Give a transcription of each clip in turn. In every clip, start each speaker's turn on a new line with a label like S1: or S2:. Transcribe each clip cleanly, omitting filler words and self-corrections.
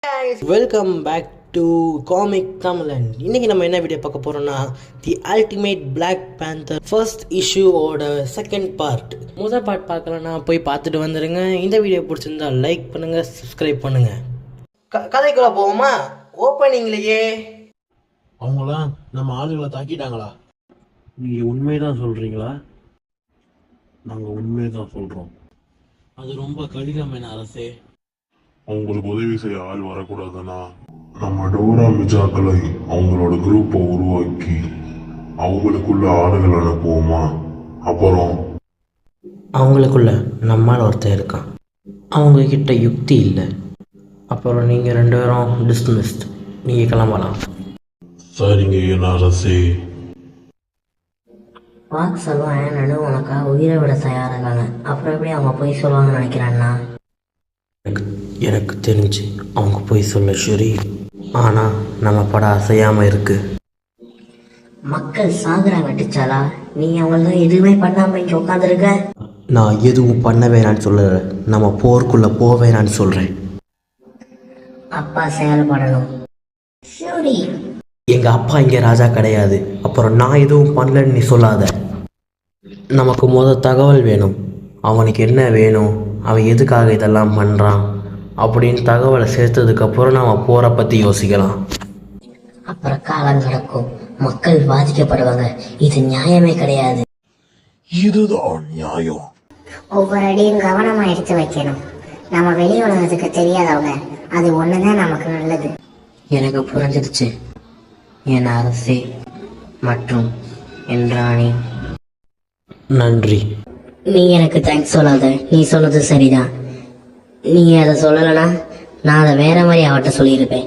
S1: Welcome back to comic தமிழன். இன்னைக்கு நம்ம என்ன வீடியோ பார்க்க போறோம்னா the ultimate Black Panther first இஷ்யூவோட செகண்ட் பார்ட். முதல் பார்ட் பார்க்கலன்னா போய் பார்த்துட்டு வந்துடுங்க. இந்த வீடியோ பிடிச்சிருந்தா லைக் பண்ணுங்க, சப்ஸ்கிரைப் பண்ணுங்க. கதைக்குள்ள போவோமா? ஓப்பனிங்லயே
S2: அவங்களாம் நம்ம ஆளுகளை தாக்கிட்டாங்களா? நீங்க உண்மைதான் சொல்றீங்களா? நாங்க உண்மைதான் சொல்றோம். அது ரொம்ப கடினம் என அரசே.
S3: அவங்களுக்கு உதவி செய்ய ஆள் வரக்கூடாதுன்னா நம்ம டோரா மிஜாக்களை அவங்களோட குரூப்பை உருவாக்கி அவங்களுக்குள்ள ஆளுகள் அனுப்புவோமா? அப்புறம்
S1: அவங்களுக்குள்ள நம்மால் ஒருத்தர் இருக்கான், அவங்க கிட்ட யுக்தி இல்லை. அப்புறம் நீங்கள் 2 பேரும் டிஸ்மிஸ்ட், நீங்கள் கிளம்பலாம்.
S3: சரிங்க என் அரசே.
S4: வாக்கு சொல்லுவாங்க நடு உனக்கா உயிரை விட தயாராங்க. அப்புறம் எப்படி அவங்க போய் சொல்லுவாங்கன்னு நினைக்கிறான்னா?
S1: எனக்கு தெரிஞ்சு அவங்க போய் சொல்ல சரி, ஆனால் நம்ம படம் அசையாமல் இருக்கு.
S4: மக்கள் சாகுறா வெட்டுச்சாலா? நீ அவங்கள்தான் எதுவுமே பண்ணாம இங்கே உட்காந்துருக்க.
S1: நான் எதுவும் பண்ண வேணான்னு சொல்லலை, நம்ம போருக்குள்ளே போக வேணான்னு சொல்கிறேன்.
S4: அப்பா செயல்படணும். சரி,
S1: எங்கள் அப்பா இங்கே ராஜா கிடையாது. அப்புறம் நான் எதுவும் பண்ணலன்னு நீ சொல்லாத. நமக்கு தகவல் வேணும். அவனுக்கு என்ன வேணும், அவன் எதுக்காக இதெல்லாம் பண்ணுறான் அப்படின்னு தகவலை சேர்த்ததுக்கப்புறம் நம்ம போரை பற்றி யோசிக்கலாம்.
S4: அப்புறம் காலம் நடக்கும், மக்கள் பாதிக்கப்படுவாங்க. இது நியாயமே கிடையாது.
S3: இதுதான் நியாயம்.
S5: ஒவ்வொரு அடியும் கவனமா எடுத்து வைக்கணும். நம்ம வெளி உலகத்துக்கு தெரியாதவங்க, அது ஒண்ணுதான் நமக்கு நல்லது.
S4: எனக்கு புரிஞ்சிருச்சு என் அரசே மற்றும் என் ராணி.
S1: நன்றி.
S4: நீ எனக்கு தேங்க்ஸ் சொல்லாத. நீ சொன்னது சரிதான். நீ அதை சொல்லலைன்னா நான் அதை வேற மாதிரி அவட்ட சொல்லியிருப்பேன்.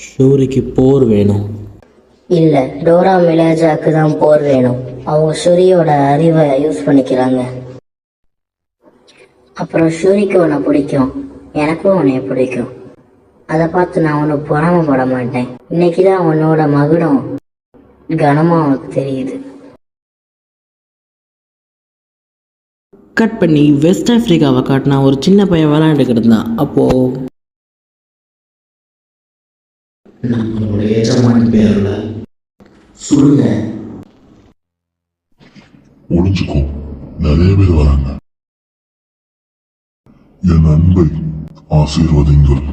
S1: ஷூரிக்கு போர் வேணும்.
S4: இல்லை, டோரா மிலாஜாக்கு தான் போர் வேணும். அவங்க ஷூரியோட அறிவை யூஸ் பண்ணிக்கிறாங்க. அப்புறம் ஷூரிக்கு உன்னை பிடிக்கும், எனக்கும் உன்னைய பிடிக்கும். அதை பார்த்து நான் உன்னை பொறாமப்பட மாட்டேன். இன்னைக்கு தான் உன்னோட மகுடம் கனமாக உனக்கு தெரியுது.
S1: கட் பண்ணி வெஸ்ட் ஆப்பிரிக்காவை காட்டினா ஒரு சின்ன பையன் விளையாண்டுக்கிட்டு இருந்தான். அப்போது நம்மளோட எஜமான் பேரில் சொல்லுங்க.
S3: ஒளிஞ்சுக்கோ, நிறைய பேர் வராங்க. என் அன்பை ஆசீர்வதிங்கள்.